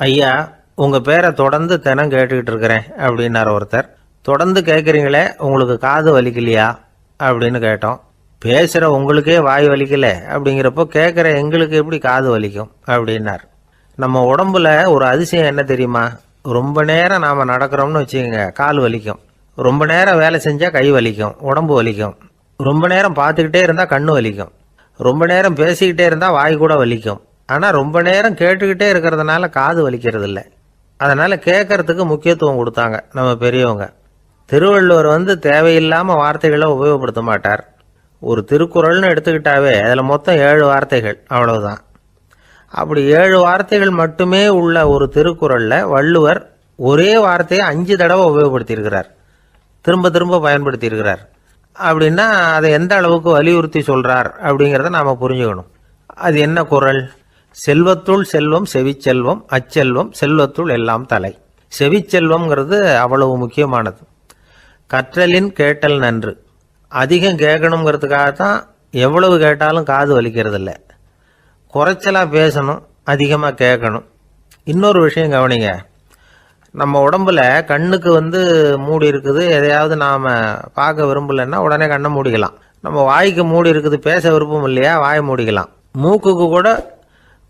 ஐயா, உங்கள் பேரை தொடர்ந்து தினம் கேட்டுக்கிட்டு இருக்கிறேன் அப்படின்னார் ஒருத்தர். தொடர்ந்து கேட்குறீங்களே, உங்களுக்கு காது வலிக்கலையா அப்படின்னு கேட்டோம். பேசுகிற உங்களுக்கே வாய் வலிக்கல அப்படிங்கிறப்போ கேட்குற எங்களுக்கு எப்படி காது வலிக்கும் அப்படின்னார். நம்ம உடம்புல ஒரு அதிசயம் என்ன தெரியுமா? ரொம்ப நேரம் நாம் நடக்கிறோம்னு வச்சுக்கோங்க, கால் வலிக்கும். ரொம்ப நேரம் வேலை செஞ்சால் கை வலிக்கும், உடம்பு வலிக்கும். ரொம்ப நேரம் பார்த்துக்கிட்டே இருந்தால் கண்ணு வலிக்கும். ரொம்ப நேரம் பேசிக்கிட்டே இருந்தால் வாய் கூட வலிக்கும். ஆனால் ரொம்ப நேரம் கேட்டுக்கிட்டே இருக்கிறதுனால காது வலிக்கிறது இல்லை. அதனால் கேட்கறதுக்கு முக்கியத்துவம் கொடுத்தாங்க நம்ம பெரியவங்க. திருவள்ளுவர் தேவையில்லாமல் வார்த்தைகளை உபயோகப்படுத்த மாட்டார். ஒரு திருக்குறள்னு எடுத்துக்கிட்டாவே அதில் மொத்தம் 7 வார்த்தைகள், அவ்வளவுதான். அப்படி 7 வார்த்தைகள் மட்டுமே உள்ள ஒரு திருக்குறளில் வள்ளுவர் ஒரே வார்த்தையை 5 தடவை உபயோகப்படுத்தியிருக்கிறார், திரும்ப திரும்ப பயன்படுத்தியிருக்கிறார். அப்படின்னா அதை எந்த அளவுக்கு வலியுறுத்தி சொல்கிறார் அப்படிங்கிறத நாம் புரிஞ்சுக்கணும். அது என்ன குறள்? செல்வத்துள் செல்வம் செவிச்செல்வம், அச்செல்வம் செல்வத்துள் எல்லாம் தலை. செவிச்செல்வம்ங்கிறது அவ்வளவு முக்கியமானது. கற்றலின் கேட்டல் நன்று. அதிகம் கேட்கணுங்கிறதுக்காகத்தான் எவ்வளவு கேட்டாலும் காது வலிக்கிறது இல்லை. குறைச்சலாக பேசணும், அதிகமாக கேட்கணும். இன்னொரு விஷயம் கவனிங்க, நம்ம உடம்புல கண்ணுக்கு மூடி இருக்குது, எதையாவது நாம் பார்க்க விரும்பலைன்னா உடனே கண்ணை மூடிக்கலாம். நம்ம வாய்க்கு மூடி இருக்குது, பேச விருப்பம் இல்லையா, வாயை மூடிக்கலாம். மூக்குக்கு கூட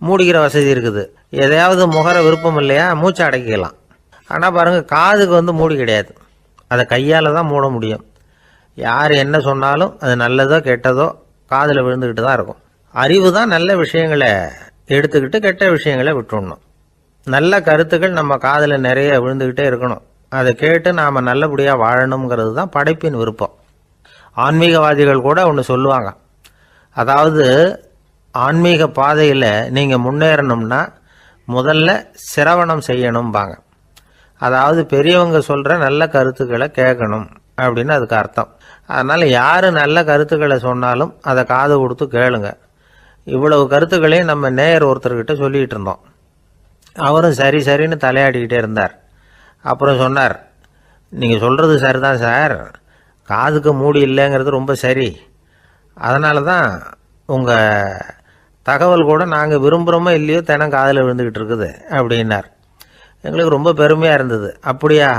மூடிக்கிற வசதி இருக்குது, எதையாவது முகர விருப்பம் இல்லையா, மூச்சை அடக்கிக்கலாம். ஆனால் பாருங்கள், காதுக்கு மூடி கிடையாது, அதை கையால் தான் மூட முடியும். யார் என்ன சொன்னாலும் அது நல்லதோ கெட்டதோ காதில் விழுந்துக்கிட்டு தான் இருக்கும். அறிவு தான் நல்ல விஷயங்களை எடுத்துக்கிட்டு கெட்ட விஷயங்களை விட்டுடணும். நல்ல கருத்துக்கள் நம்ம காதில் நிறைய விழுந்துக்கிட்டே இருக்கணும். அதை கேட்டு நாம் நல்லபடியாக வாழணுங்கிறது தான் படைப்பின் விருப்பம். ஆன்மீகவாதிகள் கூட ஒன்று சொல்லுவாங்க, அதாவது ஆன்மீக பாதையில் நீங்கள் முன்னேறணும்னா முதல்ல சிரவணம் செய்யணும்பாங்க. அதாவது பெரியவங்க சொல்கிற நல்ல கருத்துக்களை கேட்கணும் அப்படின்னு அதுக்கு அர்த்தம். அதனால் யார் நல்ல கருத்துக்களை சொன்னாலும் அதை காது கொடுத்து கேளுங்க. இவ்வளவு கருத்துக்களையும் நம்ம நேயர் ஒருத்தர்கிட்ட சொல்லிகிட்டு இருந்தோம். அவரும் சரி சரின்னு தலையாடிக்கிட்டே இருந்தார். அப்புறம் சொன்னார், நீங்கள் சொல்கிறது சரிதான் சார், காதுக்கு மூடி இல்லைங்கிறது ரொம்ப சரி. அதனால தான் உங்கள் தகவல் கூட நாங்கள் விரும்புகிறோமோ இல்லையோ தினம் காதில் விழுந்துக்கிட்டு இருக்குது அப்படின்னார். எங்களுக்கு ரொம்ப பெருமையாக இருந்தது. அப்படியா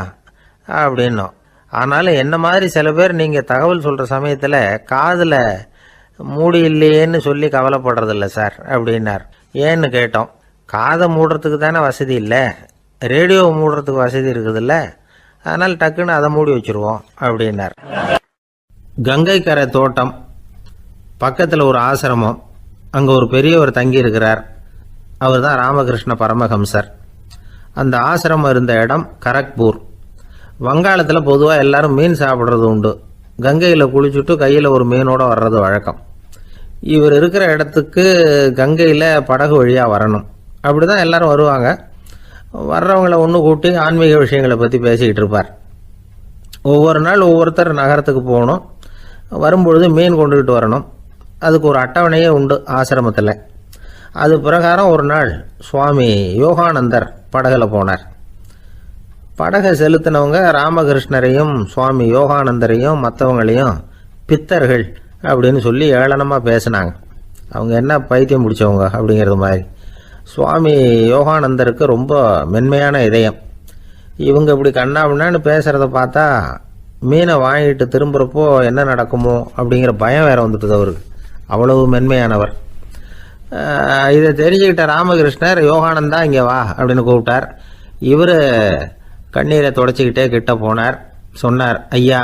அப்படின்னோம். ஆனாலும் என்ன மாதிரி சில பேர் நீங்கள் தகவல் சொல்கிற சமயத்தில் காதில் மூடி இல்லையேன்னு சொல்லி கவலைப்படுறதில்ல சார் அப்படின்னார். ஏன்னு கேட்டோம். காதை மூடுறதுக்கு தானே வசதி இல்லை, ரேடியோவை மூடுறதுக்கு வசதி இருக்குதுல்ல, அதனால் டக்குன்னு அதை மூடி வச்சுருவோம் அப்படின்னார். கங்கை கரை தோட்டம் பக்கத்தில் ஒரு ஆசிரமம், அங்கே ஒரு பெரியவர் தங்கி இருக்கிறார். அவர் தான் ராமகிருஷ்ண பரமஹம்சர். அந்த ஆசிரமம் இருந்த இடம் கரக்பூர். வங்காளத்தில் பொதுவாக எல்லாரும் மீன் சாப்பிட்றது உண்டு. கங்கையில் குளிச்சுட்டு கையில் ஒரு மீனோடு வர்றது வழக்கம். இவர் இருக்கிற இடத்துக்கு கங்கையில் படகு வழியாக வரணும். அப்படி தான் எல்லோரும் வருவாங்க. வர்றவங்கள ஒன்று கூட்டி ஆன்மீக விஷயங்களை பற்றி பேசிக்கிட்டு இருப்பார். ஒவ்வொரு நாள் ஒவ்வொருத்தர் நகரத்துக்கு போகணும், வரும்பொழுது மீன் கொண்டுக்கிட்டு வரணும். அதுக்கு ஒரு அட்டவணையே உண்டு ஆசிரமத்தில். அது பிரகாரம் ஒரு நாள் சுவாமி யோகானந்தர் படகுல போனார். படகை செலுத்தினவங்க ராமகிருஷ்ணரையும் சுவாமி யோகானந்தரையும் மற்றவங்களையும் பித்தர்கள் அப்படின்னு சொல்லி ஏளனமாக பேசினாங்க. அவங்க என்ன பைத்தியம் பிடிச்சவங்க அப்படிங்கிறது மாதிரி. சுவாமி யோகானந்தருக்கு ரொம்ப மென்மையான இதயம். இவங்க இப்படி கண்ணாபின்னான்னு பேசுகிறத பார்த்தா மீனை வாங்கிட்டு திரும்புகிறப்போ என்ன நடக்குமோ அப்படிங்கிற பயம் வேற வந்துட்டுது அவருக்கு. அவ்வளவு மென்மையானவர். இதை தெரிஞ்சுக்கிட்ட ராமகிருஷ்ணர், யோகானந்தா இங்கே வா அப்படின்னு கூப்பிட்டார். இவர் கண்ணீரை தொடச்சிக்கிட்டே கிட்ட போனார். சொன்னார், ஐயா,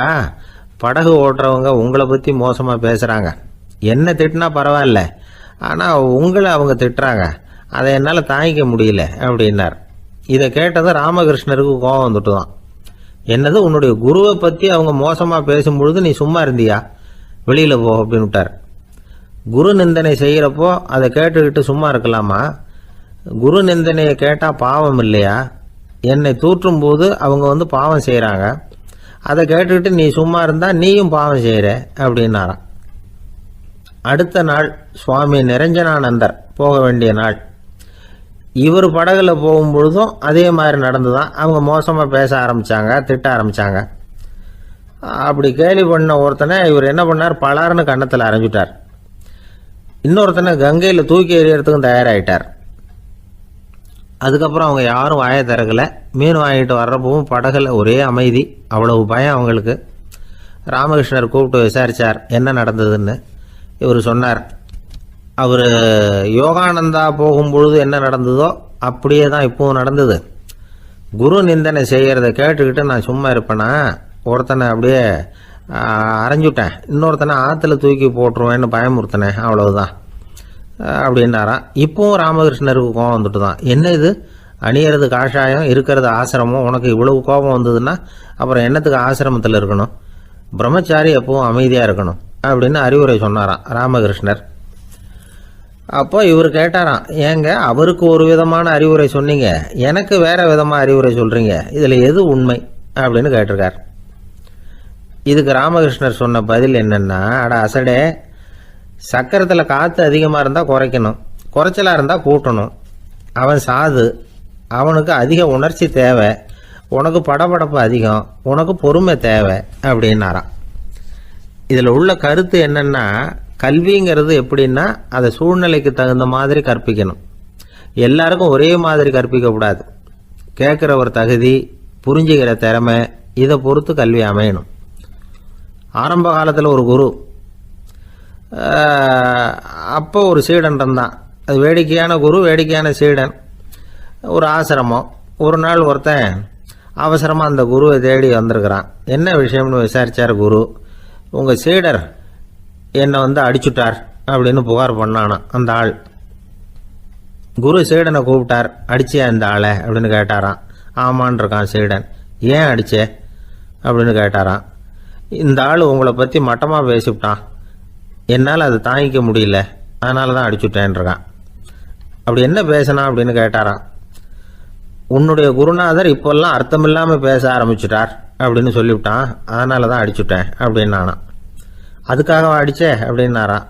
படகு ஓட்டுறவங்க உங்களை பற்றி மோசமாக பேசுகிறாங்க. என்ன திட்டினா பரவாயில்ல, ஆனால் உங்களை அவங்க திட்டுறாங்க, அதை என்னால் தாங்கிக்க முடியல அப்படின்னார். இதை கேட்டதும் ராமகிருஷ்ணருக்கு கோபம் வந்துட்டு தான். என்னது, உன்னுடைய குருவை பற்றி அவங்க மோசமாக பேசும்பொழுது நீ சும்மா இருந்தியா, வெளியில் போ அப்படின்னு விட்டார். குரு நிந்தனை செய்கிறப்போ அதை கேட்டுக்கிட்டு சும்மா இருக்கலாமா? குரு நிந்தனையை கேட்டால் பாவம் இல்லையா? என்னை தூற்றும் போது அவங்க பாவம் செய்கிறாங்க, அதை கேட்டுக்கிட்டு நீ சும்மா இருந்தால் நீயும் பாவம் செய்கிற அப்படின்னாராம். அடுத்த நாள் சுவாமி நிரஞ்சனானந்தர் போக வேண்டிய நாள். இவர் படகுல போகும்பொழுதும் அதே மாதிரி நடந்துதான். அவங்க மோசமாக பேச ஆரம்பித்தாங்க, திட்ட ஆரம்பித்தாங்க. அப்படி கேலி பண்ண ஒருத்தனை இவர் என்ன பண்ணார், பலார்னு கன்னத்தில் அரைஞ்சிட்டார். இன்னொருத்தனை கங்கையில் தூக்கி எறியறதுக்கும் தயாராகிட்டார். அதுக்கப்புறம் அவங்க யாரும் வாயை திறக்கல. மீன் வாங்கிட்டு வர்றப்பவும் படகுல ஒரே அமைதி. அவ்வளவு பயம் அவங்களுக்கு. ராமகிருஷ்ணர் கூப்பிட்டு விசாரித்தார் என்ன நடந்ததுன்னு. இவர் சொன்னார், அவர் யோகானந்தா போகும்பொழுது என்ன நடந்ததோ அப்படியே தான் இப்பவும் நடந்தது. குரு நிந்தனை செய்கிறத கேட்டுக்கிட்டு நான் சும்மா இருப்பேனா, ஒருத்தனை அப்படியே அரைஞ்சுட்டேன், இன்னொருத்தனை ஆற்றுல தூக்கி போட்டுருவேன்னு பயமுறுத்தினேன், அவ்வளவுதான் அப்படின்னாராம். இப்பவும் ராமகிருஷ்ணருக்கு கோபம் வந்துட்டு தான். என்ன இது, அணியறது காஷாயம், இருக்கிறது ஆசிரமம், உனக்கு இவ்வளவு கோபம் வந்ததுன்னா அப்புறம் என்னத்துக்கு ஆசிரமத்தில் இருக்கணும், பிரம்மச்சாரி எப்பவும் அமைதியாக இருக்கணும் அப்படின்னு அறிவுரை சொன்னாராம் ராமகிருஷ்ணர். அப்போ இவர் கேட்டாராம், ஏங்க அவருக்கு ஒரு விதமான அறிவுரை சொன்னீங்க, எனக்கு வேற விதமாக அறிவுரை சொல்கிறீங்க, இதில் எது உண்மை அப்படின்னு கேட்டிருக்கார். இதுக்கு ராமகிருஷ்ணர் சொன்ன பதில் என்னென்னா, அட அசடே, சக்கரத்தில் காற்று அதிகமாக இருந்தால் குறைக்கணும், குறைச்சலாக இருந்தால் கூட்டணும். அவன் சாது, அவனுக்கு அதிக உணர்ச்சி தேவை, உனக்கு படபடப்பு அதிகம், உனக்கு பொறுமை தேவை அப்படின்னாராம். இதில் உள்ள கருத்து என்னென்னா, கல்விங்கிறது எப்படின்னா அதை சூழ்நிலைக்கு தகுந்த மாதிரி கற்பிக்கணும். எல்லாருக்கும் ஒரே மாதிரி கற்பிக்கக்கூடாது. கேட்குற ஒரு தகுதி, புரிஞ்சுக்கிற திறமை, இதை பொறுத்து கல்வி அமையணும். ஆரம்ப காலத்தில் ஒரு குரு, அப்போ ஒரு சீடன் இருந்தான். அது வேடிக்கையான குரு, வேடிக்கையான சீடன். ஒரு ஆசிரமம். ஒரு நாள் ஒருத்தன் அவசரமாக அந்த குருவை தேடி வந்திருக்கிறான். என்ன விஷயம்னு விசாரித்தார் குரு. உங்கள் சீடர் என்னை அடிச்சுட்டார் அப்படின்னு புகார் பண்ணானா அந்த ஆள். குரு சீடனை கூப்பிட்டார். அடிச்சியா இந்த ஆளை அப்படின்னு கேட்டாராம். ஆமான் இருக்கான் சீடன். ஏன் அடிச்சே அப்படின்னு கேட்டாராம். இந்த ஆள் உங்களை பற்றி மட்டமாக பேசிவிட்டான், என்னால் அதை தாங்கிக்க முடியல, அதனால தான் அடிச்சுட்டேன்ருக்கான். அப்படி என்ன பேசினா அப்படின்னு கேட்டாராம். உன்னுடைய குருநாதர் இப்போல்லாம் அர்த்தமில்லாமல் பேச ஆரம்பிச்சுட்டார் அப்படின்னு சொல்லிவிட்டான், அதனால தான் அடிச்சுட்டேன் அப்படின்னு நானான். அதுக்காக அடித்தே அப்படின்னாராம்.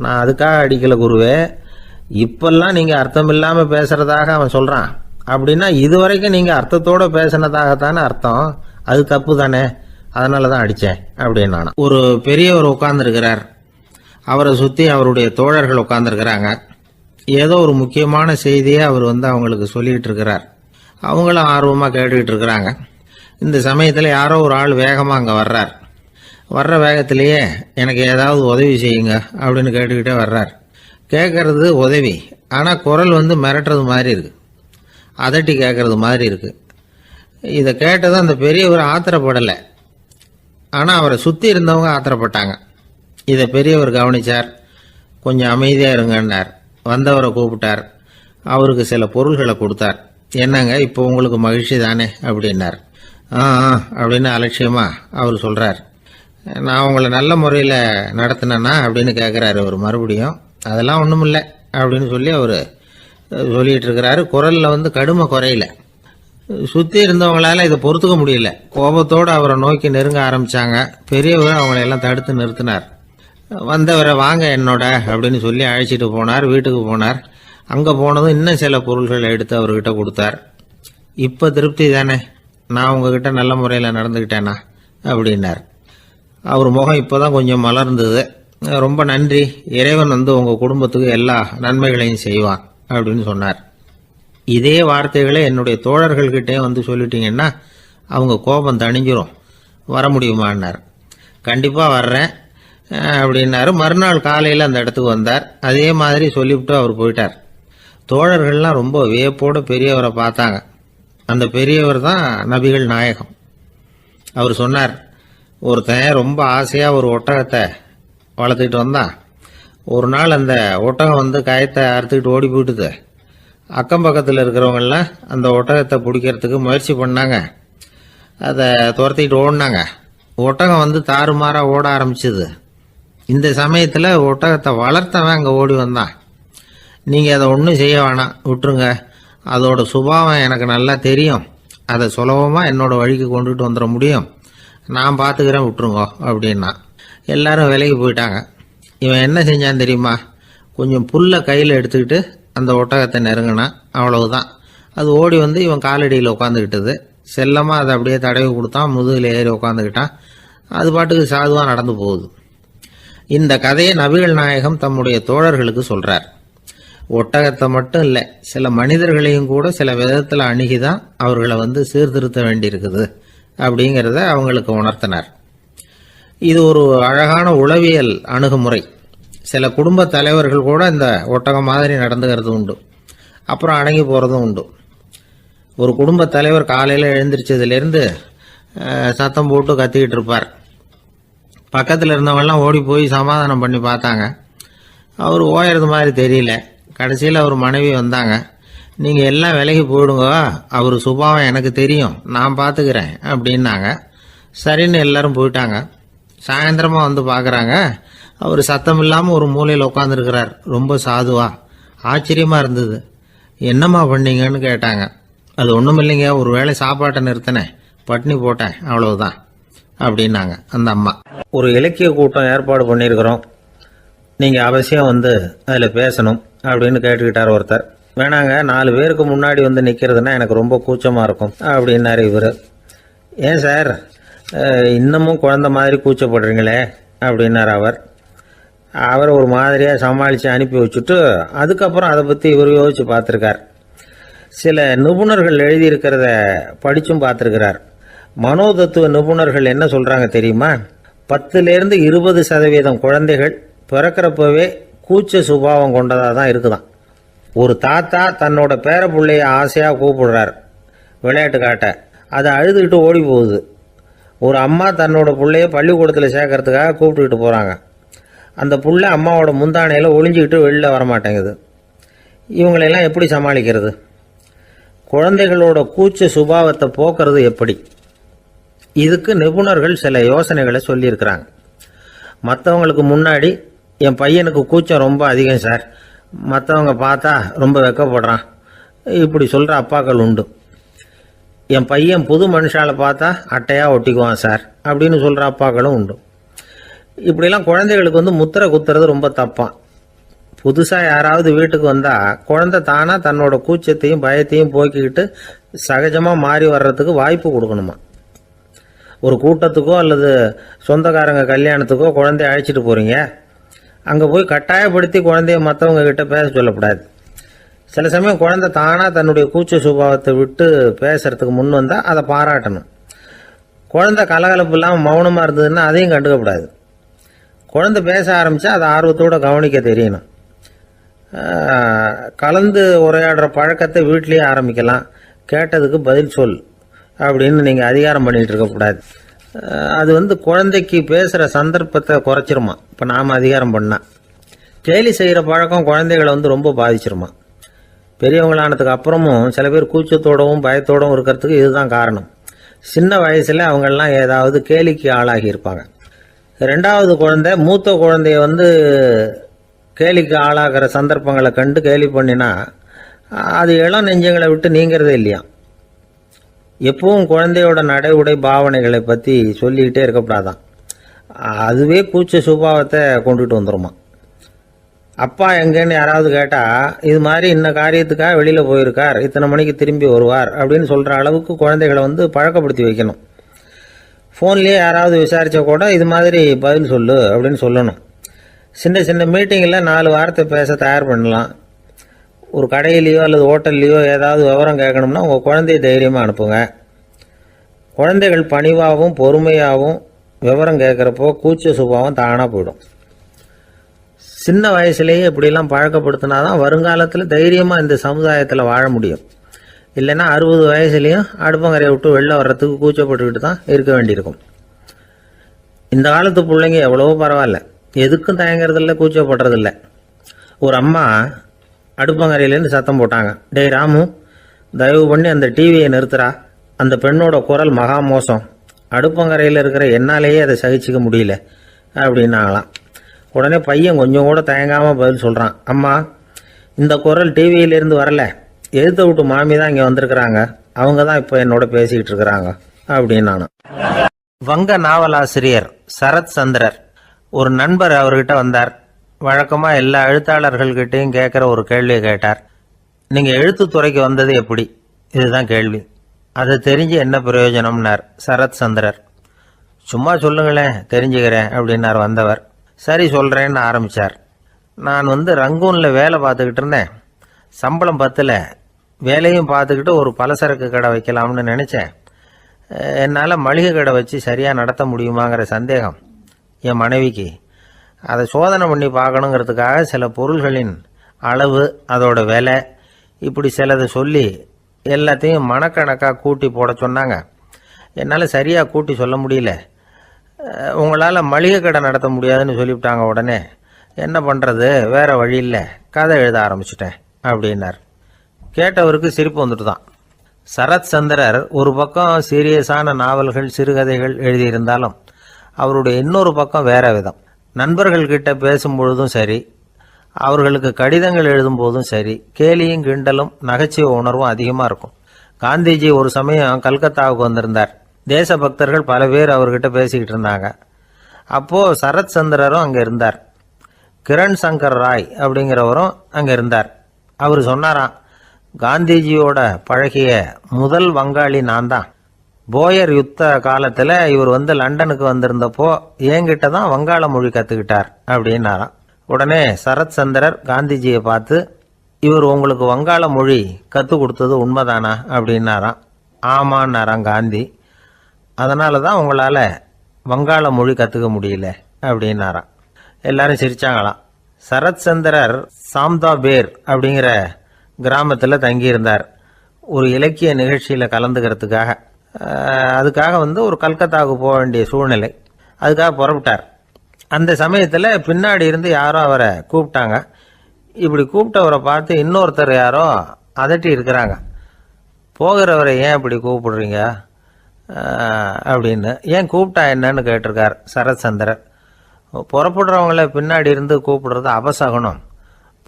நான் அதுக்காக அடிக்கலை குருவே, இப்பெல்லாம் நீங்கள் அர்த்தம் இல்லாமல் பேசுகிறதாக அவன் சொல்கிறான், அப்படின்னா இதுவரைக்கும் நீங்கள் அர்த்தத்தோடு பேசினதாகத்தானே அர்த்தம், அது தப்பு தானே, அதனால தான் அடித்தேன் அப்படின்னு நானான். ஒரு பெரியவர் உட்கார்ந்துருக்கிறார். அவரை சுற்றி அவருடைய தோழர்கள் உட்கார்ந்துருக்கிறாங்க. ஏதோ ஒரு முக்கியமான செய்தியை அவர் அவங்களுக்கு சொல்லிக்கிட்டு இருக்கிறார். அவங்களும் ஆர்வமாக கேட்டுக்கிட்டு இருக்கிறாங்க. இந்த சமயத்தில் யாரோ ஒரு ஆள் வேகமாக அங்கே வர்றார். வர்ற வேகத்திலேயே எனக்கு ஏதாவது உதவி செய்யுங்க அப்படின்னு கேட்டுக்கிட்டே வர்றார். கேட்கறது உதவி, ஆனால் குரல் மிரட்டுறது மாதிரி இருக்குது, அதட்டி கேட்கறது மாதிரி இருக்குது. இதை கேட்டதும் அந்த பெரியவர் ஆத்திரப்படலை, ஆனால் அவரை சுற்றி இருந்தவங்க ஆத்திரப்பட்டாங்க. இதை பெரியவர் கவனித்தார். கொஞ்சம் அமைதியாக இருங்கன்னார். வந்தவரை கூப்பிட்டார். அவருக்கு சில பொருள்களை கொடுத்தார். என்னங்க இப்போ உங்களுக்கு மகிழ்ச்சி தானே அப்படின்னார். அப்படின்னு அலட்சியமாக அவர் சொல்கிறார். நான் உங்களை நல்ல முறையில் நடத்தினேன்னா அப்படின்னு கேட்குறாரு அவர் மறுபடியும். அதெல்லாம் ஒன்றும் இல்லை அப்படின்னு சொல்லி அவர் சொல்லிகிட்டு இருக்கிறாரு. குரலில் கடுமை குறையில. சுற்றி இருந்தவங்களால இதை பொறுத்துக்க முடியல. கோபத்தோடு அவரை நோக்கி நெருங்க ஆரம்பித்தாங்க. பெரியவர் அவங்களையெல்லாம் தடுத்து நிறுத்தினார். வந்தவரை வாங்க என்னோட அப்படின்னு சொல்லி அழைச்சிட்டு போனார். வீட்டுக்கு போனார். அங்கே போனதும் இன்னும் சில பொருள்களை எடுத்து அவர்கிட்ட கொடுத்தார். இப்போ திருப்தி தானே, நான் உங்ககிட்ட நல்ல முறையில் நடந்துக்கிட்டேனா அப்படின்னார். அவர் முகம் இப்போ தான் கொஞ்சம் மலர்ந்தது. ரொம்ப நன்றி, இறைவன் உங்கள் குடும்பத்துக்கு எல்லா நன்மைகளையும் செய்வான் அப்படின்னு சொன்னார். இதே வார்த்தைகளை என்னுடைய தோழர்கள்கிட்டே சொல்லிட்டீங்கன்னா அவங்க கோபம் தணிஞ்சிரும், வர முடியுமான்னார். கண்டிப்பாக வர்றேன் அப்படின்னாரு. மறுநாள் காலையில் அந்த இடத்துக்கு வந்தார். அதே மாதிரி சொல்லிவிட்டு அவர் போயிட்டார். தோழர்கள்லாம் ரொம்ப வியப்போடு பெரியவரை பார்த்தாங்க. அந்த பெரியவர் தான் நபிகள் நாயகம். அவர் சொன்னார், ஒருத்தன் ரொம்ப ஆசையாக ஒரு ஒட்டகத்தை வளர்த்துக்கிட்டு வந்தான். ஒரு நாள் அந்த ஒட்டகம் கயத்தை அறுத்துக்கிட்டு ஓடி போயிட்டுது. அக்கம் பக்கத்தில் இருக்கிறவங்கெல்லாம் அந்த ஒட்டகத்தை பிடிக்கிறதுக்கு முயற்சி பண்ணாங்க. அதை துரத்திக்கிட்டு ஓடினாங்க. ஒட்டகம் தாறுமாறாக ஓட ஆரம்பிச்சுது. இந்த சமயத்தில் ஒட்டகத்தை வளர்த்தவன் அங்கே ஓடி வந்தான். நீங்கள் அதை ஒன்றும் செய்ய வேணாம், விட்டுருங்க, அதோட சுபாவம் எனக்கு நல்லா தெரியும், அதை சுலபமாக என்னோட வழிக்கு கொண்டுட்டு வந்துட முடியும், நான் பார்த்துக்கிறேன், விட்டுருங்கோ அப்படின்னா. எல்லாரும் விலைக்கு போயிட்டாங்க. இவன் என்ன செஞ்சான் தெரியுமா? கொஞ்சம் புல்லை கையில் எடுத்துக்கிட்டு அந்த ஒட்டகத்தை நெருங்கினான். அவ்வளவுதான். அது ஓடி இவன் காலடியில் உட்காந்துக்கிட்டது. செல்லமாக அதை அப்படியே தடவி கொடுத்தான். முதுகில் ஏறி உட்காந்துக்கிட்டான். அது பாட்டுக்கு சாதுவாக நடந்து போகுது. இந்த கதையை நபிகள் நாயகம் தம்முடைய தோழர்களுக்கு சொல்கிறார். ஒட்டகத்தை மட்டும் இல்லை, சில மனிதர்களையும் கூட சில விதத்தில் அணுகிதான் அவர்களை சீர்திருத்த வேண்டியிருக்குது அப்படிங்கிறத அவங்களுக்கு உணர்த்தினார். இது ஒரு அழகான உளவியல் அணுகுமுறை. சில குடும்ப தலைவர்கள் கூட இந்த ஒட்டகம் மாதிரி நடந்துக்கிறது உண்டு, அப்புறம் அடங்கி போகிறதும் உண்டு. ஒரு குடும்ப தலைவர் காலையில் எழுந்திரிச்சதுலேருந்து சத்தம் போட்டு கத்திக்கிட்டு இருப்பார். பக்கத்தில் இருந்தவங்கெல்லாம் ஓடி போய் சமாதானம் பண்ணி பார்த்தாங்க. அவர் ஓயறது மாதிரி தெரியல. கடைசியில் அவர் மனைவி வந்தாங்க. நீங்கள் எல்லாம் விலகி போயிடுங்க, அவர் சுபாவம் எனக்கு தெரியும், நான் பார்த்துக்கிறேன் அப்படின்னாங்க. சரின்னு எல்லாரும் போயிட்டாங்க. சாயந்தரமாக பார்க்குறாங்க, அவர் சத்தம் இல்லாமல் ஒரு மூலையில் உட்காந்துருக்கிறார். ரொம்ப சாதுவா. ஆச்சரியமாக இருந்தது. என்னம்மா பண்ணீங்கன்னு கேட்டாங்க. அது ஒன்றும் இல்லைங்க, ஒரு வேளை சாப்பாட்டை நிறுத்தினேன், பட்னி போட்டேன், அவ்வளவுதான் அப்படின்னாங்க அந்த அம்மா. ஒரு இலக்கிய கூட்டம் ஏற்பாடு பண்ணியிருக்கிறோம், நீங்கள் அவசியம் அதில் பேசணும் அப்படின்னு கேட்டுக்கிட்டார் ஒருத்தர். வேணாங்க, 4 பேருக்கு முன்னாடி நிற்கிறதுனா எனக்கு ரொம்ப கூச்சமாக இருக்கும் அப்படின்னாரு இவர். ஏன் சார் இன்னமும் குழந்தை மாதிரி கூச்சப்படுறீங்களே அப்படின்னார் அவர் ஒரு மாதிரியாக சமாளித்து அனுப்பி வச்சுட்டு அதுக்கப்புறம் அதை பற்றி இவர் யோசித்து பார்த்துருக்கார். சில நிபுணர்கள் எழுதியிருக்கிறத படித்தும் பார்த்துருக்கிறார். மனோதத்துவ நிபுணர்கள் என்ன சொல்கிறாங்க தெரியுமா? 10லேருந்து 20% குழந்தைகள் பிறக்கிறப்பவே கூச்ச சுபாவம் கொண்டதாக தான் இருக்குதான். ஒரு தாத்தா தன்னோட பேர பிள்ளைய ஆசையாக கூப்பிடுறார் விளையாட்டு காட்ட, அதை அழுதுகிட்டு ஓடி போகுது. ஒரு அம்மா தன்னோட பிள்ளைய பள்ளிக்கூடத்தில் சேர்க்கறதுக்காக கூப்பிட்டுக்கிட்டு போகிறாங்க. அந்த புள்ள அம்மாவோட முந்தானையில் ஒளிஞ்சிக்கிட்டு வெளியில் வரமாட்டேங்குது. இவங்களெல்லாம் எப்படி சமாளிக்கிறது? குழந்தைகளோட கூச்ச சுபாவத்தை போக்குறது எப்படி? இதுக்கு நிபுணர்கள் சில யோசனைகளை சொல்லியிருக்கிறாங்க. மற்றவங்களுக்கு முன்னாடி என் பையனுக்கு கூச்சம் ரொம்ப அதிகம் சார், மற்றவங்க பார்த்தா ரொம்ப வெக்கப்படுறான், இப்படி சொல்கிற அப்பாக்கள் உண்டு. என் பையன் புது மனுஷால பார்த்தா அட்டையாக ஒட்டிக்குவான் சார் அப்படின்னு சொல்கிற அப்பாக்களும் உண்டு. இப்படிலாம் குழந்தைகளுக்கு முத்திரை குத்துறது ரொம்ப தப்பான். புதுசாக யாராவது வீட்டுக்கு வந்தால் குழந்தை தானாக தன்னோட கூச்சத்தையும் பயத்தையும் போக்கிக்கிட்டு சகஜமாக மாறி வர்றதுக்கு வாய்ப்பு கொடுக்கணுமா. ஒரு கூட்டத்துக்கோ அல்லது சொந்தக்காரங்க கல்யாணத்துக்கோ குழந்தைய அழைச்சிட்டு போகிறீங்க, அங்கே போய் கட்டாயப்படுத்தி குழந்தைய மற்றவங்க கிட்ட பேச சொல்லக்கூடாது. சில சமயம் குழந்தை தானாக தன்னுடைய கூச்ச சுபாவத்தை விட்டு பேசுறதுக்கு முன் வந்தால் அதை பாராட்டணும். குழந்தை கலகலப்பு இல்லாமல் மௌனமாக இருந்ததுன்னா அதையும் கண்டுக்கக்கூடாது. குழந்தை பேச ஆரம்பித்தா அதை ஆர்வத்தோடு கவனிக்க தெரியணும். கலந்து உரையாடுற பழக்கத்தை வீட்லேயே ஆரம்பிக்கலாம். கேட்டதுக்கு பதில் சொல் அப்படின்னு நீங்கள் அதிகாரம் பண்ணிகிட்டு இருக்கக்கூடாது. அது குழந்தைக்கு பேசுகிற சந்தர்ப்பத்தை குறைச்சிருமா. இப்போ நாம் அதிகாரம் பண்ணால் கேலி செய்கிற பழக்கம் குழந்தைகளை ரொம்ப பாதிச்சிருமா. பெரியவங்களானதுக்கு அப்புறமும் சில பேர் கூச்சத்தோடவும் பயத்தோடவும் இருக்கிறதுக்கு இதுதான் காரணம். சின்ன வயசில் அவங்கெல்லாம் ஏதாவது கேலிக்கு ஆளாகி இருப்பாங்க. 2வது குழந்தை மூத்த குழந்தைய கேலிக்கு ஆளாகிற சந்தர்ப்பங்களை கண்டு கேலி பண்ணினா அது இளம் நெஞ்சங்களை விட்டு நீங்கிறதே இல்லையா. எப்பவும் குழந்தையோட நடை உடை பாவனைகளை பற்றி சொல்லிக்கிட்டே இருக்கக்கூடாதான். அதுவே கூச்ச சுபாவத்தை கொண்டுட்டு வந்துடுமா. அப்பா எங்கேன்னு யாராவது கேட்டால் இது மாதிரி இன்ன காரியத்துக்காக வெளியில் போயிருக்கார், இத்தனை மணிக்கு திரும்பி வருவார் அப்படின்னு சொல்கிற அளவுக்கு குழந்தைகளை பழக்கப்படுத்தி வைக்கணும். ஃபோன்லேயே யாராவது விசாரித்தா கூட இது மாதிரி பதில் சொல்லு அப்படின்னு சொல்லணும். சின்ன சின்ன மீட்டிங்கில் 4 வார்த்தை பேச தயார் பண்ணலாம். ஒரு கடையிலையோ அல்லது ஹோட்டல்லையோ ஏதாவது விவரம் கேட்கணும்னா உங்கள் குழந்தைய தைரியமாக அனுப்புங்க. குழந்தைகள் பணிவாகவும் பொறுமையாகவும் விவரம் கேட்குறப்போ கூச்ச சுபாவம் தானாக போயிடும். சின்ன வயசுலேயே இப்படிலாம் பழக்கப்படுத்தினா தான் வருங்காலத்தில் தைரியமாக இந்த சமுதாயத்தில் வாழ முடியும். இல்லைன்னா 60 வயசுலேயும் அடுப்பங்கரையை விட்டு வெளில வர்றதுக்கு கூச்சப்பட்டுக்கிட்டு தான் இருக்க வேண்டியிருக்கும். இந்த காலத்து பிள்ளைங்க எவ்வளவோ பரவாயில்ல, எதுக்கும் தயங்குறதில்ல, கூச்சப்படுறதில்ல. ஒரு அம்மா அடுப்பங்கரையிலேருந்து சத்தம் போட்டாங்க, டேய் ராமு, தயவு பண்ணி அந்த டிவியை நிறுத்துறா, அந்த பெண்ணோட குரல் மகா மோசம், அடுப்பங்கரையில் இருக்கிற என்னாலேயே அதை சகிச்சிக்க முடியல அப்படின்னாங்களாம். உடனே பையன் கொஞ்சம் கூட தயங்காமல் பதில் சொல்கிறான், அம்மா இந்த குரல் டிவியிலேருந்து வரல, எழுத்த விட்டு மாமி தான் இங்கே வந்திருக்கிறாங்க, அவங்க தான் இப்போ என்னோட பேசிக்கிட்டு இருக்கிறாங்க அப்படின்னு. நானும் வங்க நாவலாசிரியர் சரத் சந்திரர் ஒரு நண்பர் அவர்கிட்ட வந்தார். வழக்கமாக எல்லா எழுத்தாளர்கள்கிட்டையும் கேட்குற ஒரு கேள்வியை கேட்டார். நீங்கள் எழுத்துத்துறைக்கு வந்தது எப்படி? இதுதான் கேள்வி. அதை தெரிஞ்சு என்ன பிரயோஜனம்னார் சரத் சந்திரர். சும்மா சொல்லுங்களேன் தெரிஞ்சுக்கிறேன் அப்படின்னார் வந்தவர். சரி சொல்கிறேன்னு ஆரம்பித்தார். நான் ரங்கூனில் வேலை பார்த்துக்கிட்டு இருந்தேன். சம்பளம் பத்தல. வேலையும் பார்த்துக்கிட்டு ஒரு பலசரக்கு கடை வைக்கலாம்னு நினச்சேன். என்னால் மளிகை கடை வச்சு சரியாக நடத்த முடியுமாங்கிற சந்தேகம் என் மனைவிக்கு. அதை சோதனை பண்ணி பார்க்கணுங்கிறதுக்காக சில பொருள்களின் அளவு, அதோட விலை, இப்படி சிலதை சொல்லி எல்லாத்தையும் மனக்கணக்காக கூட்டி போட சொன்னாங்க. என்னால் சரியாக கூட்டி சொல்ல முடியல. உங்களால் மளிகை கடை நடத்த முடியாதுன்னு சொல்லிவிட்டாங்க. உடனே என்ன பண்ணுறது, வேறு வழி இல்லை, கதை எழுத ஆரம்பிச்சிட்டேன் அப்படின்னார். கேட்டவருக்கு சிரிப்பு வந்துட்டு தான். சரத் சந்திரர் ஒரு பக்கம் சீரியஸான நாவல்கள், சிறுகதைகள் எழுதியிருந்தாலும் அவருடைய இன்னொரு பக்கம் வேற விதம். நண்பர்கள்கிட்ட பேசும்பொழுதும் சரி, அவர்களுக்கு கடிதங்கள் எழுதும் போதும் சரி, கேலியும் கிண்டலும் நகைச்சுவை உணர்வும் அதிகமாக இருக்கும். காந்திஜி ஒரு சமயம் கல்கத்தாவுக்கு வந்திருந்தார். தேசபக்தர்கள் பல பேர் அவர்கிட்ட பேசிக்கிட்டு இருந்தாங்க. அப்போது சரத் சந்திரரும் அங்கே இருந்தார். கிரண் சங்கர் ராய் அப்படிங்கிறவரும் அங்கே இருந்தார். அவர் சொன்னாராம், காந்திஜியோட பழகிய முதல் வங்காளி நான் தான். போயர் யுத்த காலத்தில் இவர் லண்டனுக்கு வந்திருந்தப்போ என்கிட்ட தான் வங்காள மொழி கற்றுக்கிட்டார் அப்படின்னாராம். உடனே சரத் சந்திரர் காந்திஜியை பார்த்து, இவர் உங்களுக்கு வங்காள மொழி கற்றுக் கொடுத்தது உண்மைதானா அப்படின்னாராம். ஆமான்னாராம் காந்தி. அதனால தான் உங்களால் வங்காள மொழி கற்றுக்க முடியல அப்படின்னாராம். எல்லாரும் சிரிச்சாங்களாம். சரத் சந்திரர் சாம்தாபேர் அப்படிங்கிற கிராமத்தில் தங்கியிருந்தார். ஒரு இலக்கிய நிகழ்ச்சியில் கலந்துக்கிறதுக்காக. அதுக்காக ஒரு கல்கத்தாவுக்கு போக வேண்டிய சூழ்நிலை. அதுக்காக புறப்பட்டார். அந்த சமயத்தில் பின்னாடி இருந்து யாரோ அவரை கூப்பிட்டாங்க. இப்படி கூப்பிட்டவரை பார்த்து இன்னொருத்தர் யாரோ அதட்டி இருக்கிறாங்க. போகிறவரை ஏன் இப்படி கூப்பிடுறீங்க அப்படின்னு. ஏன் கூப்பிட்டா என்னன்னு கேட்டிருக்கார் சரத் சந்திரர். புறப்படுறவங்கள பின்னாடி இருந்து கூப்பிடுறது அபசகுனம்,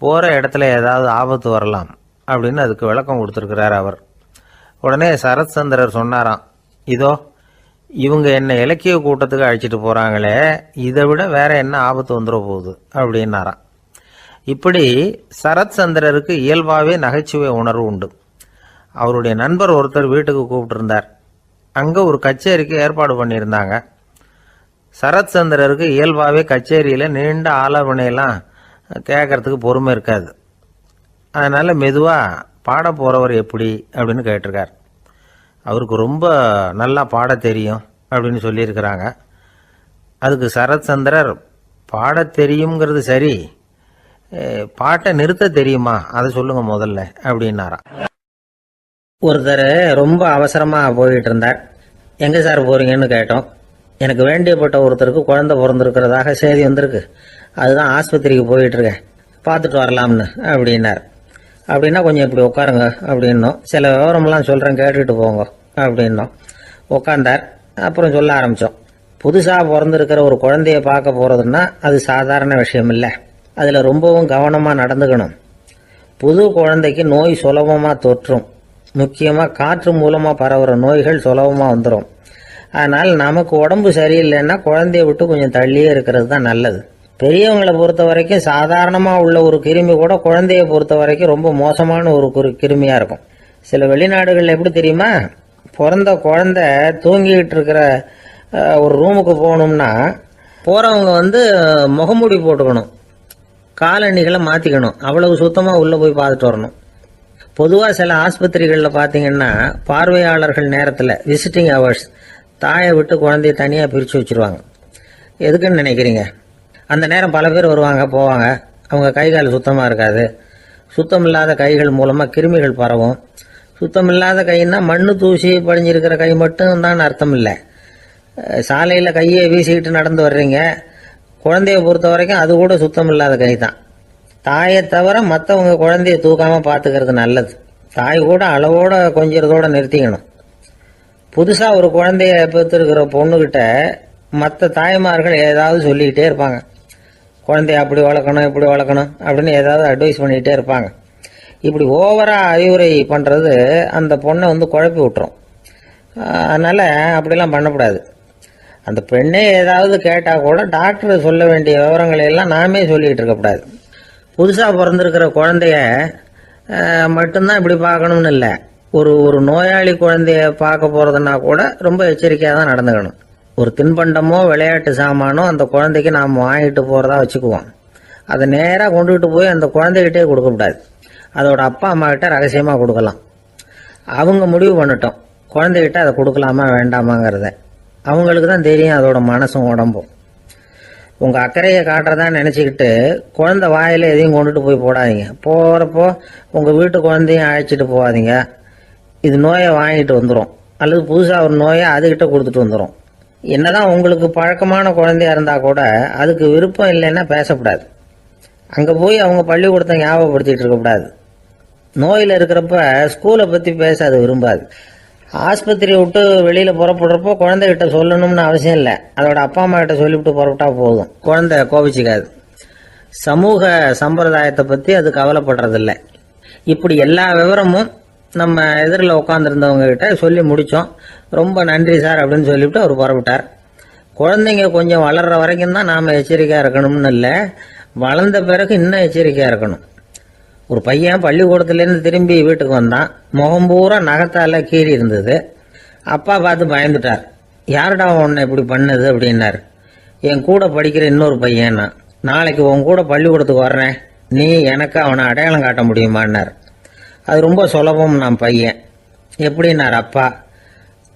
போகிற இடத்துல ஏதாவது ஆபத்து வரலாம் அப்படின்னு அதுக்கு விளக்கம் கொடுத்துருக்கிறார் அவர். உடனே சரத் சந்திரர் சொன்னாராம், இதோ இவங்க என்ன இலக்கிய கூட்டத்துக்கு அழைச்சிட்டு போகிறாங்களே, இதை விட வேற என்ன ஆபத்து வந்துட போகுது அப்படின்னாராம். இப்படி சரத் சந்திரருக்கு இயல்பாகவே நகைச்சுவை உணர்வு உண்டு. அவருடைய நண்பர் ஒருத்தர் வீட்டுக்கு கூப்பிட்டுருந்தார். அங்கே ஒரு கச்சேரிக்கு ஏற்பாடு பண்ணியிருந்தாங்க. சரத் சந்திரருக்கு இயல்பாகவே கச்சேரியில் நீண்ட ஆலோசனையெல்லாம் கேட்கறதுக்கு பொறுமை இருக்காது. அதனால் மெதுவாக பாட போகிறவர் எப்படி அப்படின்னு கேட்டிருக்கார். அவருக்கு ரொம்ப நல்லா பாட தெரியும் அப்படின்னு சொல்லியிருக்கிறாங்க. அதுக்கு சரத் சந்திரர், பாட தெரியுங்கிறது சரி, பாட்டை நிறுத்த தெரியுமா அதை சொல்லுங்க முதல்ல அப்படின்னாராம். ஒருத்தர் ரொம்ப அவசரமாக போயிட்டு இருந்தார். எங்கே சார் போகிறீங்கன்னு கேட்டோம். எனக்கு வேண்டியப்பட்ட ஒருத்தருக்கு குழந்தை பிறந்திருக்கிறதாக செய்தி வந்திருக்கு, அதுதான் ஆஸ்பத்திரிக்கு போயிட்டுருக்கேன், பார்த்துட்டு வரலாம்னு அப்படின்னார். அப்படின்னா கொஞ்சம் இப்படி உட்காருங்க அப்படின்னோம். சில விவரமெல்லாம் சொல்கிறேன், கேட்டுட்டு போங்க அப்படின்னோம். உட்காந்தார். அப்புறம் சொல்ல ஆரம்பித்தோம். புதுசாக பிறந்திருக்கிற ஒரு குழந்தைய பார்க்க போகிறதுன்னா அது சாதாரண விஷயம் இல்லை. அதில் ரொம்பவும் கவனமாக நடந்துக்கணும். புது குழந்தைக்கு நோய் சுலபமாக தொற்றும். முக்கியமாக காற்று மூலமாக பரவுற நோய்கள் சுலபமாக வந்துடும். அதனால் நமக்கு உடம்பு சரியில்லைன்னா குழந்தைய விட்டு கொஞ்சம் தள்ளியே இருக்கிறது தான் நல்லது. பெரியவங்களை பொறுத்த வரைக்கும் சாதாரணமாக உள்ள ஒரு கிருமி கூட குழந்தைய பொறுத்த வரைக்கும் ரொம்ப மோசமான ஒரு கிருமியாக இருக்கும். சில வெளிநாடுகளில் எப்படி தெரியுமா, பிறந்த குழந்தை தூங்கிக்கிட்டு இருக்கிற ஒரு ரூமுக்கு போகணும்னா போகிறவங்க முகமூடி போட்டுக்கணும், காலணிகளை மாற்றிக்கணும், அவ்வளவு சுத்தமாக உள்ளே போய் பார்த்துட்டு வரணும். பொதுவாக சில ஆஸ்பத்திரிகளில் பார்த்தீங்கன்னா பார்வையாளர்கள் நேரத்தில் விசிட்டிங் ஹவர்ஸ் தாயை விட்டு குழந்தைய தனியாக பிரித்து வச்சுருவாங்க. எதுக்குன்னு நினைக்கிறீங்க? அந்த நேரம் பல பேர் வருவாங்க போவாங்க. அவங்க கை கால் சுத்தமாக இருக்காது. சுத்தம் இல்லாத கைகள் மூலமாக கிருமிகள் பரவும். சுத்தம் இல்லாத கைன்னா மண்ணு தூசி படிஞ்சிருக்கிற கை மட்டும் தான் அர்த்தம் இல்லை. சாலையில் கையை வீசிக்கிட்டு நடந்து வர்றீங்க, குழந்தைய பொறுத்த வரைக்கும் அது கூட சுத்தம் இல்லாத கை தான். தாயை தவிர மற்றவங்க குழந்தைய தூக்காமல் பார்த்துக்கிறது நல்லது. தாய் கூட அளவோட கொஞ்சிறதோட நிறுத்திக்கணும். புதுசாக ஒரு குழந்தைய பெற்றிருக்கிற பொண்ணுக்கிட்ட மற்ற தாய்மார்கள் ஏதாவது சொல்லிக்கிட்டே இருப்பாங்க. குழந்தைய அப்படி வளர்க்கணும் இப்படி வளர்க்கணும் அப்படின்னு ஏதாவது அட்வைஸ் பண்ணிக்கிட்டே இருப்பாங்க. இப்படி ஓவராக அறிவுரை பண்ணுறது அந்த பொண்ணை குழப்பி விட்டுரும். அதனால் அப்படிலாம் பண்ணக்கூடாது. அந்த பெண்ணே ஏதாவது கேட்டால் கூட டாக்டர் சொல்ல வேண்டிய விவரங்களை எல்லாம் நாமே சொல்லிக்கிட்டு இருக்கக்கூடாது. புதுசாக பிறந்திருக்கிற குழந்தைய மட்டும்தான் இப்படி பார்க்கணும்னு இல்லை. ஒரு நோயாளி குழந்தைய பார்க்க போகிறதுனா கூட ரொம்ப எச்சரிக்கையாக தான் நடந்துக்கணும். ஒரு தின்பண்டமோ விளையாட்டு சாமானோ அந்த குழந்தைக்கு நாம் வாங்கிட்டு போகிறதா வச்சுக்குவோம். அதை நேராக கொண்டுகிட்டு போய் அந்த குழந்தைகிட்டே கொடுக்கக்கூடாது. அதோட அப்பா அம்மா கிட்ட ரகசியமாக கொடுக்கலாம். அவங்க முடிவு பண்ணட்டும் குழந்தைகிட்ட அதை கொடுக்கலாமா வேண்டாமாங்கிறத. அவங்களுக்கு தான் தெரியும் அதோட மனசும் உடம்பும். உங்கள் அக்கறையை காட்டுறதா நினச்சிக்கிட்டு குழந்தை வாயில் எதையும் கொண்டுட்டு போய் போடாதீங்க. போகிறப்போ உங்கள் வீட்டு குழந்தையும் அழைச்சிட்டு போகாதீங்க. இது நோயை வாங்கிட்டு வந்துடும், அல்லது புதுசாக ஒரு நோயை அதுகிட்ட கொடுத்துட்டு வந்துடும். என்னதான் உங்களுக்கு பழக்கமான குழந்தையா இருந்தால் கூட அதுக்கு விருப்பம் இல்லைன்னா பேசக்கூடாது. அங்கே போய் அவங்க பள்ளிக்கூடத்தை ஞாபகப்படுத்திட்டு இருக்கக்கூடாது. நோயில் இருக்கிறப்ப ஸ்கூலை பற்றி பேச அது விரும்பாது. ஆஸ்பத்திரியை விட்டு வெளியில் புறப்படுறப்போ குழந்தைகிட்ட சொல்லணும்னு அவசியம் இல்லை. அதோட அப்பா அம்மா கிட்ட சொல்லிவிட்டு புறப்பட்டா போதும். குழந்தை கோபிச்சிக்காது. சமூக சம்பிரதாயத்தை பற்றி அது கவலைப்படுறதில்லை. இப்படி எல்லா விவரமும் நம்ம எதிரில் உட்காந்துருந்தவங்க கிட்ட சொல்லி முடித்தோம். ரொம்ப நன்றி சார் அப்படின்னு சொல்லிவிட்டு அவர் புறப்பட்டார். குழந்தைங்க கொஞ்சம் வளர்கிற வரைக்கும் தான் நாம் எச்சரிக்கையாக இருக்கணும்னு இல்லை, வளர்ந்த பிறகு இன்னும் எச்சரிக்கையாக இருக்கணும். ஒரு பையன் பள்ளிக்கூடத்துலேருந்து திரும்பி வீட்டுக்கு வந்தான். முகம் பூரா நகத்தால் கீறி இருந்தது. அப்பா பார்த்து பயந்துட்டார். யாருடா உன்னை இப்படி பண்ணது அப்படின்னார். என் கூட படிக்கிற இன்னொரு பையனா. நாளைக்கு உன் கூட பள்ளிக்கூடத்துக்கு வர்றேன், நீ எனக்கு அவனை அடையாளம் காட்ட முடியுமான்னார். அது ரொம்ப சுலபம் நான் பையன். எப்படின்னார் அப்பா.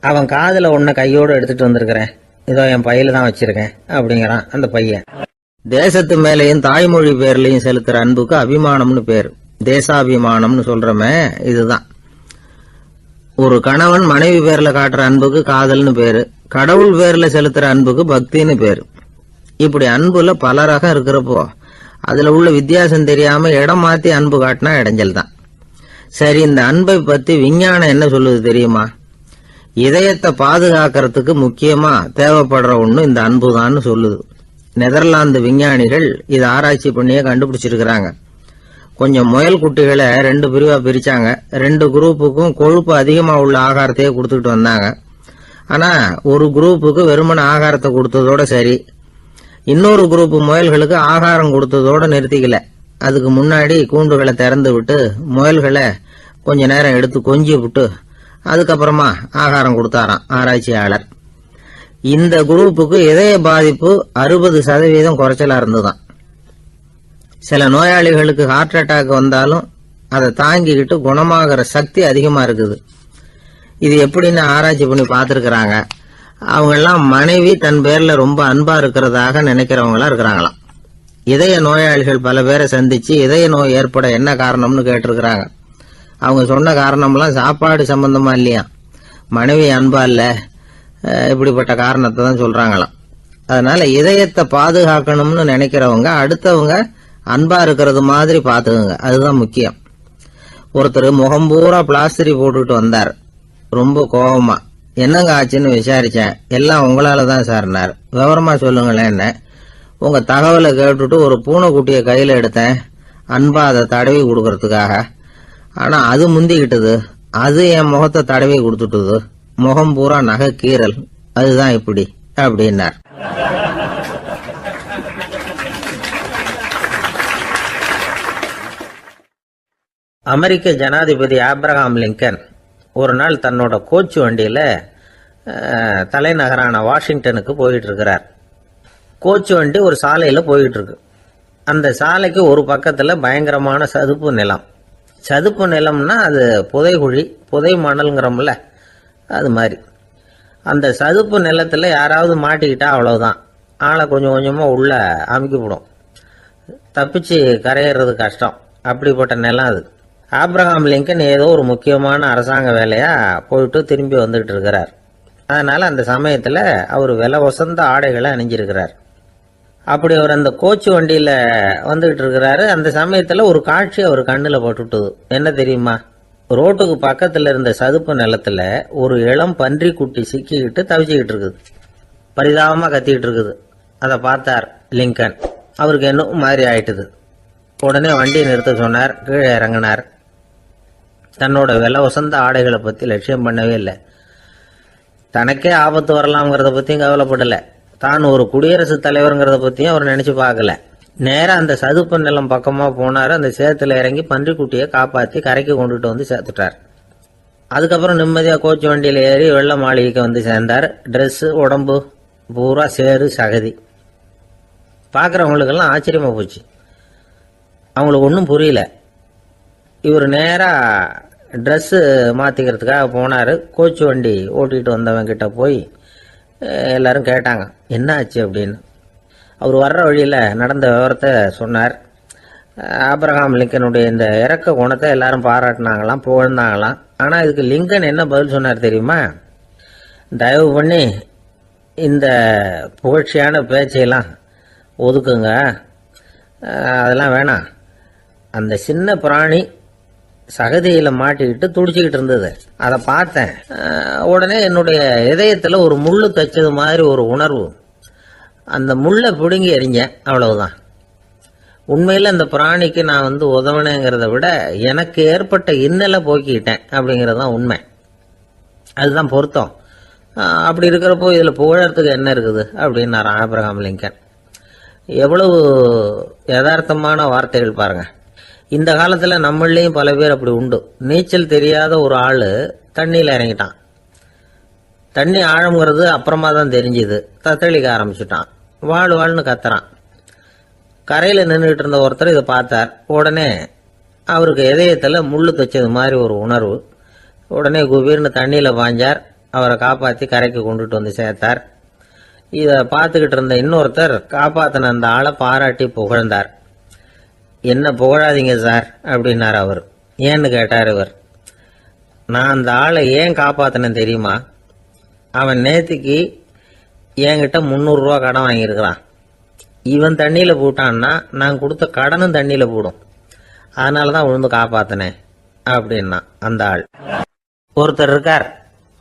அவன் காதில் ஒன்றை கையோடு எடுத்துகிட்டு வந்திருக்கிறேன், இதோ என் பையில தான் வச்சிருக்கேன் அப்படிங்கிறான் அந்த பையன். தேசத்து மேலேயும் தாய்மொழி பேர்லையும் செலுத்துற அன்புக்கு அபிமானம்னு பேர். தேசாபிமானம்னு சொல்றமே இதுதான். ஒரு கணவன் மனைவி பேர்ல காட்டுற அன்புக்கு காதல்னு பேரு. கடவுள் பேர்ல செலுத்துற அன்புக்கு பக்தின்னு பேரு. இப்படி அன்புல பல ரகம் இருக்கிறப்போ அதுல உள்ள வித்தியாசம் தெரியாம இடம் மாத்தி அன்பு காட்டினா இடைஞ்சல் தான். சரி, இந்த அன்பை பத்தி விஞ்ஞானம் என்ன சொல்லுது தெரியுமா? இதயத்தை பாதுகாக்கிறதுக்கு முக்கியமா தேவைப்படுற ஒண்ணு இந்த அன்புதான்னு சொல்லுது. நெதர்லாந்து விஞ்ஞானிகள் இதை ஆராய்ச்சி பண்ணியே கண்டுபிடிச்சிருக்கிறாங்க. கொஞ்சம் முயல் குட்டிகளை 2 பிரிவா பிரிச்சாங்க. 2 குரூப்புக்கும் கொழுப்பு அதிகமா உள்ள ஆகாரத்தையே கொடுத்துட்டு வந்தாங்க. ஆனா ஒரு குரூப்புக்கு வெறுமன ஆகாரத்தை கொடுத்ததோட சரி, இன்னொரு குரூப் முயல்களுக்கு ஆகாரம் கொடுத்ததோட நிறுத்திக்கல. அதுக்கு முன்னாடி கூண்டுகளை திறந்து விட்டு முயல்களை கொஞ்ச நேரம் எடுத்து கொஞ்சி விட்டு அதுக்கப்புறமா ஆகாரம் கொடுத்தாராம் ஆராய்ச்சியாளர். இந்த குரூப்புக்கு இதய பாதிப்பு 60% குறைச்சலா இருந்துதான். சில நோயாளிகளுக்கு ஹார்ட் அட்டாக் வந்தாலும் அதை தாங்கிக்கிட்டு குணமாகிற சக்தி அதிகமா இருக்குது. இது எப்படின்னு ஆராய்ச்சி பண்ணி பார்த்துருக்கிறாங்க. அவங்கெல்லாம் மனைவி தன் பேர்ல ரொம்ப அன்பா இருக்கிறதாக நினைக்கிறவங்களா இருக்கிறாங்களாம். இதய நோயாளிகள் பல பேரை சந்திச்சு இதய நோய் ஏற்பட என்ன காரணம்னு கேட்டிருக்கிறாங்க. அவங்க சொன்ன காரணம்லாம் சாப்பாடு சம்பந்தமா இல்லையா, மனைவி அன்பா இல்ல, இப்படிப்பட்ட காரணத்தை தான் சொல்றாங்களாம். அதனால இதயத்தை பாதுகாக்கணும்னு நினைக்கிறவங்க அடுத்தவங்க அன்பா இருக்கிறது மாதிரி பாத்துக்குங்க, அதுதான் முக்கியம். ஒருத்தர் முகம் பூரா பிளாஸ்டரி போட்டுட்டு வந்தார். ரொம்ப கோபமா, என்னங்க ஆச்சுன்னு விசாரிச்சேன். எல்லாம் உங்களால தான் சார்னார். விவரமா சொல்லுங்களேன். என்ன உங்க தகவலை கேட்டுட்டு ஒரு பூனைக்குட்டியை கையில எடுத்தேன், அன்பா அதை தடவி கொடுக்கறதுக்காக. ஆனா அது முந்திக்கிட்டது, அது என் முகத்தை தடவி கொடுத்துட்டுது, முகம் பூரா நகை கீறல், அதுதான் இப்படி அப்படின்னார். அமெரிக்க ஜனாதிபதி ஆப்ரஹாம் லிங்கன் ஒரு நாள் தன்னோட கோச்சு வண்டியில தலைநகரான வாஷிங்டனுக்கு போயிட்டு இருக்கிறார். கோச்சு வண்டி ஒரு சாலையில போயிட்டு இருக்கு. அந்த சாலைக்கு ஒரு பக்கத்துல பயங்கரமான சதுப்பு நிலம். சதுப்பு நிலம்னா அது புதைகுழி, புதை மணல்ங்கிறோம்ல, அது மாதிரி. அந்த சதுப்பு நிலத்துல யாராவது மாட்டிக்கிட்டா அவ்வளவுதான், ஆளை கொஞ்சம் கொஞ்சமா உள்ள அமுக்கிவிடும். தப்பிச்சு கரையேறது கஷ்டம். அப்படிப்பட்ட நிலம் அது. ஆப்ரஹாம் லிங்கன் ஏதோ ஒரு முக்கியமான அரசாங்க வேலையா போயிட்டு திரும்பி வந்துகிட்டு இருக்கிறார். அதனால அந்த சமயத்துல அவர் விலை வசந்த ஆடைகளை அணிஞ்சிருக்கிறார். அப்படி அவர் அந்த கோச்சு வண்டியில வந்துகிட்டு இருக்கிறாரு. அந்த சமயத்துல ஒரு காட்சி அவர் கண்ணுல பட்டுட்டுது. என்ன தெரியுமா? ரோட்டுக்கு பக்கத்துல இருந்த சதுப்பு நிலத்துல ஒரு இளம் பன்றி குட்டி சிக்கிக்கிட்டு தவிச்சுக்கிட்டு இருக்குது. பரிதாபமா கத்திக்கிட்டு இருக்குது. அதை பார்த்தார் லிங்கன். அவருக்கு என்ன மாதிரி ஆயிட்டுது. உடனே வண்டியை நிறுத்த சொன்னார். கீழே இறங்கினார். தன்னோட விலை வசந்த ஆடைகளை பத்தி லட்சியம் பண்ணவே இல்லை. தனக்கே ஆபத்து வரலாம்ங்கிறத பத்தியும் கவலைப்படலை. தான் ஒரு குடியரசுத் தலைவருங்கிறத பத்தியும் அவர் நினைச்சு பார்க்கல. நேரம் அந்த சதுப்பு நிலம் பக்கமா போனாரு. அந்த சேத்துல இறங்கி பன்றிக்குட்டியை காப்பாத்தி கரைக்கு கொண்டுட்டு வந்து சேர்த்துட்டார். அதுக்கப்புறம் நிம்மதியா கோச்சு வண்டியில ஏறி வெள்ள மாளிகைக்கு வந்து சேர்ந்தார். ட்ரெஸ் உடம்பு பூரா சேரு சகதி. பார்க்குறவங்களுக்கெல்லாம் ஆச்சரியமா போச்சு. அவங்களுக்கு ஒன்றும் புரியல. இவர் நேராக ட்ரெஸ்ஸு மாற்றிக்கிறதுக்காக போனார். கோச்சு வண்டி ஓட்டிகிட்டு வந்தவங்கிட்ட போய் எல்லாரும் கேட்டாங்க என்ன ஆச்சு அப்படின்னு. அவர் வர்ற வழியில் நடந்த விவரத்தை சொன்னார். ஆபிரகாம் லிங்கனுடைய இந்த இறக்க குணத்தை எல்லாரும் பாராட்டினாங்களாம், புகழ்ந்தாங்களாம். ஆனால் இதுக்கு லிங்கன் என்ன பதில் சொன்னார் தெரியுமா? தயவு பண்ணி இந்த புகழ்ச்சியான பேச்சையெல்லாம் ஒதுக்குங்க, அதெல்லாம் வேணாம். அந்த சின்ன பிராணி சகதியில் மாட்டிக்கிட்டு துடிச்சிக்கிட்டு இருந்தது, அதை பார்த்தேன். உடனே என்னுடைய இதயத்தில் ஒரு முள்ளு தைச்சது மாதிரி ஒரு உணர்வு. அந்த முள்ளை பிடுங்கி எறிஞ்சேன், அவ்வளவுதான். உண்மையில் அந்த பிராணிக்கு நான் உதவினேங்கிறத விட எனக்கு ஏற்பட்ட இன்னலை போக்கிக்கிட்டேன் அப்படிங்கிறது தான் உண்மை. அதுதான் பொருத்தம். அப்படி இருக்கிறப்போ இதில் புகழறதுக்கு என்ன இருக்குது அப்படின்னாரு ஆபிரகாம் லிங்கன். எவ்வளவு யதார்த்தமான வார்த்தைகள் பாருங்க. இந்த காலத்தில் நம்மளையும் பல பேர் அப்படி உண்டு. நீச்சல் தெரியாத ஒரு ஆள் தண்ணியில் இறங்கிட்டான். தண்ணி ஆழம்ங்கிறது அப்புறமா தான் தெரிஞ்சுது. தத்தளிக்க ஆரம்பிச்சுட்டான். வாழ்னு கத்துறான். கரையில் நின்றுட்டு இருந்த ஒருத்தர் இதை பார்த்தார். உடனே அவருக்கு இதயத்தில் முள்ளு தைச்சது மாதிரி ஒரு உணர்வு. உடனே குபீர்னு தண்ணியில் பாஞ்சார். அவரை காப்பாற்றி கரைக்கு கொண்டுட்டு வந்து சேர்த்தார். இதை பார்த்துக்கிட்டு இருந்த இன்னொருத்தர் காப்பாற்றின அந்த ஆளை பாராட்டி புகழ்ந்தார். என்ன புகழாதீங்க சார் அப்படின்னார் அவர். ஏன்னு கேட்டார் இவர். நான் அந்த ஆளை ஏன் காப்பாற்றினேன் தெரியுமா? அவன் நேற்றுக்கு என்கிட்ட 300 ரூபா கடன் வாங்கியிருக்கிறான். இவன் தண்ணியில் போட்டான்னா நான் கொடுத்த கடனும் தண்ணியில் போடும். அதனால தான் விழுந்து காப்பாற்றினேன் அப்படின்னா அந்த ஆள். ஒருத்தர் இருக்கார்,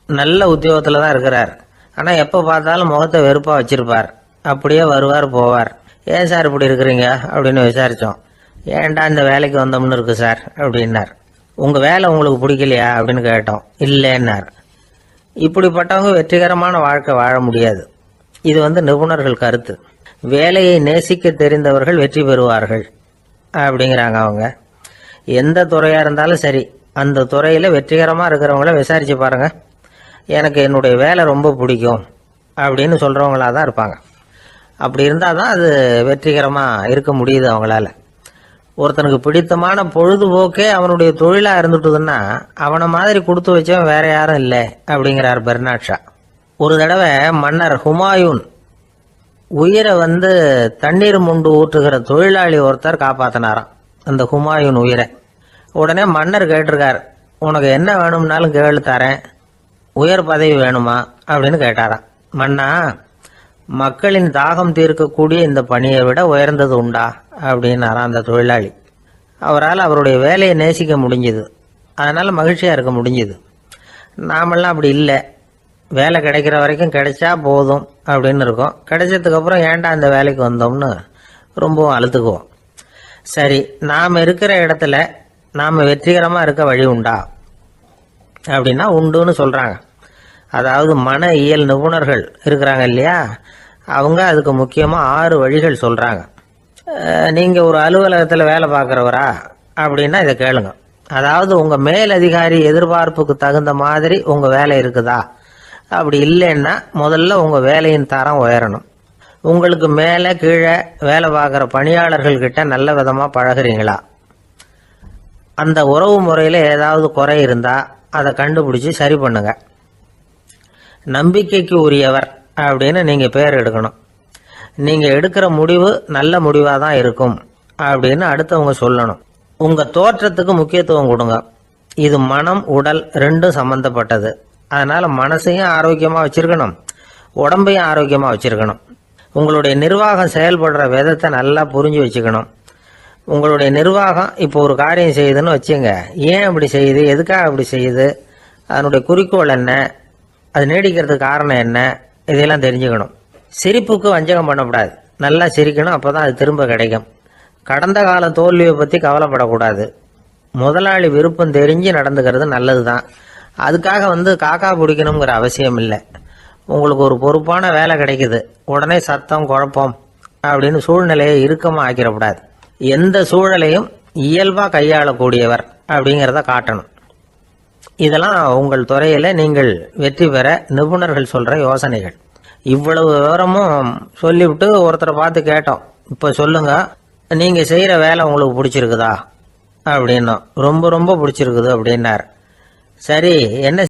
நல்ல உத்தியோகத்தில் தான் இருக்கிறார். ஆனால் எப்போ பார்த்தாலும் முகத்தை வெறுப்பாக வச்சிருப்பார். அப்படியே வருவார் போவார். ஏன் சார் இப்படி இருக்கிறீங்க அப்படின்னு விசாரித்தோம். ஏன்டா இந்த வேலைக்கு வந்தோம்னு இருக்கு சார் அப்படின்னார். உங்கள் வேலை உங்களுக்கு பிடிக்கலையா அப்படின்னு கேட்டோம். இல்லைன்னார். இப்படிப்பட்டவங்க வெற்றிகரமான வாழ்க்கை வாழ முடியாது. இது நிபுணர்கள் கருத்து. வேலையை நேசிக்க தெரிந்தவர்கள் வெற்றி பெறுவார்கள் அப்படிங்கிறாங்க அவங்க. எந்த துறையாக இருந்தாலும் சரி, அந்த துறையில் வெற்றிகரமாக இருக்கிறவங்கள விசாரித்து பாருங்கள். எனக்கு என்னுடைய வேலை ரொம்ப பிடிக்கும் அப்படின்னு சொல்கிறவங்களா தான் இருப்பாங்க. அப்படி இருந்தால் தான் அது வெற்றிகரமாக இருக்க முடியுது அவங்களால. ஒருத்தனுக்கு பிடித்தமான பொழுதுபோக்கே அவனுடைய தொழிலாக இருந்துட்டுதுன்னா அவனை மாதிரி கொடுத்து வச்சவன் வேற யாரும் இல்லை அப்படிங்கிறார் பெர்னாட் ஷா. ஒரு தடவை மன்னர் ஹுமாயூன் உயிரை தண்ணீர் முண்டு ஊற்றுகிற தொழிலாளி ஒருத்தர் காப்பாற்றினாராம் அந்த ஹுமாயூன் உயிரை. உடனே மன்னர் கேட்டிருக்கார், உனக்கு என்ன வேணும்னாலும் கேளு தரேன், உயர் பதவி வேணுமா அப்படின்னு கேட்டாராம். மன்னா, மக்களின் தாகம் தீர்க்கக்கூடிய இந்த பணியை விட உயர்ந்தது உண்டா அப்படின்னாராம் அந்த தொழிலாளி. அவரால் அவருடைய வேலையை நேசிக்க முடிஞ்சுது. அதனால் மகிழ்ச்சியாக இருக்க முடிஞ்சுது. நாமெல்லாம் அப்படி இல்லை. வேலை கிடைக்கிற வரைக்கும் கிடைச்சா போதும் அப்படின்னு இருக்கோம். கிடைச்சதுக்கப்புறம் ஏன்டா இந்த வேலைக்கு வந்தோம்னு ரொம்பவும் அழுத்துக்குவோம். சரி, நாம் இருக்கிற இடத்துல நாம் வெற்றிகரமாக இருக்க வழி உண்டா அப்படின்னா உண்டுன்னு சொல்கிறாங்க. அதாவது மன இயல் நிபுணர்கள் இருக்கிறாங்க இல்லையா, அவங்க அதுக்கு முக்கியமாக 6 வழிகள் சொல்கிறாங்க. நீங்கள் ஒரு அலுவலகத்தில் வேலை பார்க்குறவரா அப்படின்னா இதை கேளுங்க. அதாவது உங்கள் மேலதிகாரி எதிர்பார்ப்புக்கு தகுந்த மாதிரி உங்கள் வேலை இருக்குதா? அப்படி இல்லைன்னா முதல்ல உங்கள் வேலையின் தரம் உயரணும். உங்களுக்கு மேலே கீழே வேலை பார்க்குற பணியாளர்கள்கிட்ட நல்ல விதமாக பழகுறீங்களா? அந்த உறவு முறையில் ஏதாவது குறை இருந்தால் அதை கண்டுபிடிச்சி சரி பண்ணுங்க. நம்பிக்கைக்கு உரியவர் அப்படின்னு நீங்கள் பேர் எடுக்கணும். நீங்கள் எடுக்கிற முடிவு நல்ல முடிவாக தான் இருக்கும் அப்படின்னு அடுத்தவங்க சொல்லணும். உங்கள் தோற்றத்துக்கு முக்கியத்துவம் கொடுங்க. இது மனம் உடல் ரெண்டும் சம்பந்தப்பட்டது. அதனால் மனசையும் ஆரோக்கியமாக வச்சுருக்கணும், உடம்பையும் ஆரோக்கியமாக வச்சுருக்கணும். உங்களுடைய நிர்வாகம் செயல்படுற விதத்தை நல்லா புரிஞ்சு வச்சுக்கணும். உங்களுடைய நிர்வாகம் இப்போ ஒரு காரியம் செய்யுதுன்னு வச்சுங்க, ஏன் அப்படி செய்யுது, எதுக்காக அப்படி செய்யுது, அதனுடைய குறிக்கோள் என்ன, அது நீடிக்கிறதுக்கு காரணம் என்ன, இதையெல்லாம் தெரிஞ்சுக்கணும். சிரிப்புக்கு வஞ்சகம் பண்ணக்கூடாது. நல்லா சிரிக்கணும், அப்போ தான் அது திரும்ப கிடைக்கும். கடந்த கால தோல்வியை பற்றி கவலைப்படக்கூடாது. முதலாளி விருப்பம் தெரிஞ்சு நடந்துக்கிறது நல்லது தான். அதுக்காக காக்கா பிடிக்கணுங்கிற அவசியம் இல்லை. உங்களுக்கு ஒரு பொறுப்பான வேலை கிடைக்குது, உடனே சத்தம் குழப்பம் அப்படின்னு சூழ்நிலையை இறுக்கமாக ஆக்கிடக்கூடாது. எந்த சூழலையும் இயல்பாக கையாளக்கூடியவர் அப்படிங்கிறத காட்டணும். இதெல்லாம் உங்கள் துறையில் நீங்கள் வெற்றி பெற நிபுணர்கள் சொல்கிற யோசனைகள். இவ்வளவு விவரமும் சொல்லிவிட்டு ஒருத்தரை பார்த்து கேட்டோம், இப்போ சொல்லுங்க, நீங்கள் செய்கிற வேலை உங்களுக்கு பிடிச்சிருக்குதா அப்படின்னோம். ரொம்ப ரொம்ப பிடிச்சிருக்குது அப்படின்னார். சரி, என்ன